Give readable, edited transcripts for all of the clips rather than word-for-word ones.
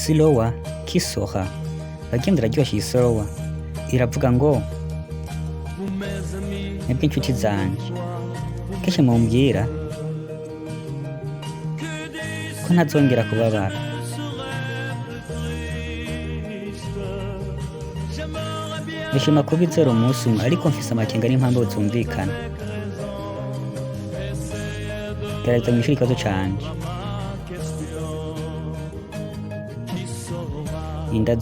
silowa kisoha bagenda iraryoshye iyi silowa iravuga ngo mwebwe inshuti zanje kenshi mumbwira ko ntazongera kubabara bishima kubizera umunsi umwe ariko mfise amakenga n'impamvu zumvikana gerageza mwishuri ikibazo canje inda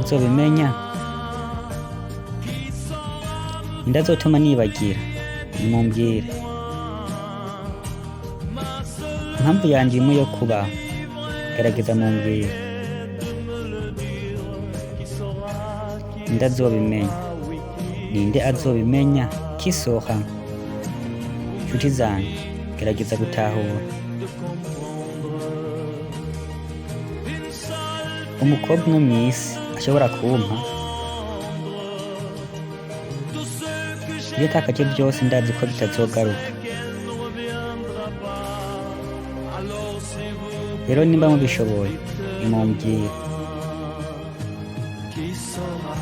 zobimenya inda zotuma nibagira nimumbwire impamvu yanje imwe yo kubaho gerageza mumbwire inda zobimenya ninde azobimenya kisoha inshuti zanje gerageza gutahura umukobwa umwe mw'isi ashobora kumpa iyo takaje byose ndazi ko bitazogaruka rero nimba mubishoboye nimumbwire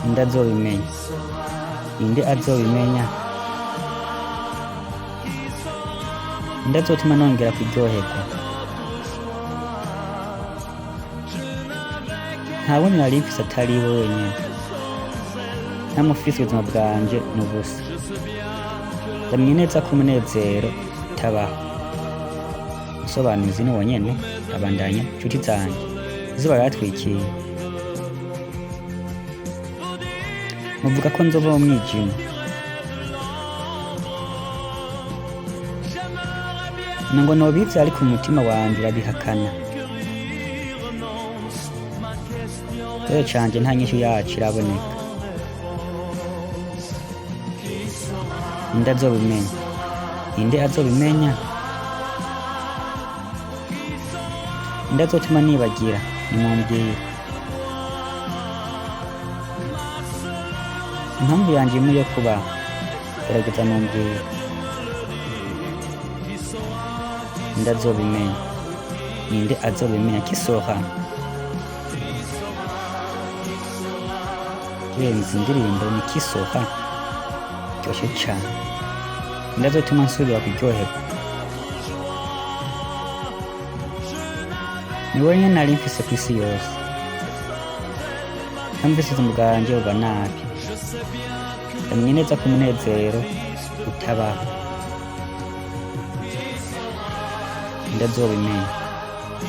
inda azobimenya ninde azobimenya inda azotuma nongera kuryoherwa nta wundi nari mfise atari we wenyene namufise ubuzima bwanje n'ubusa ndamenye neza ko umunezero utabaho usobanuzi ni wonyene abandanya inshuti zanje izuba riratwikiye muvuga ko nzova mu mwijima nango nobizi ariko umutima wanje urabihakana ikibazo canje nta nyishu yacu iraboneka ninde azobimenya ninde azobimenya ninde azotuma nibagira nimumbwire impamvu yanje imwe yo kubaho gerageza mumbwire ninde azobimenya ninde azobimenya kisoha izi ndirimbo ni kisoha ryoshe cane ninde azotuma nsubira kuryoherwa ni wowe nyene nari mfise kw'isi yose namvise ubuzima bwanje buba nabi ndamenye neza ko umunezero utabaho ninde azobimenya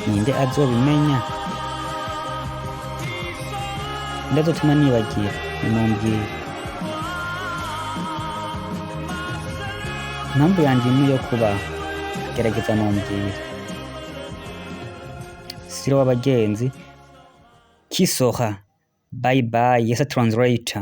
ninde azobimenya ninde azotuma nibagira nimumbwire impamvu yanje imwe yo kubaho gerageza mumbwire siro w'abagenzi kisoha bye bye yes a translator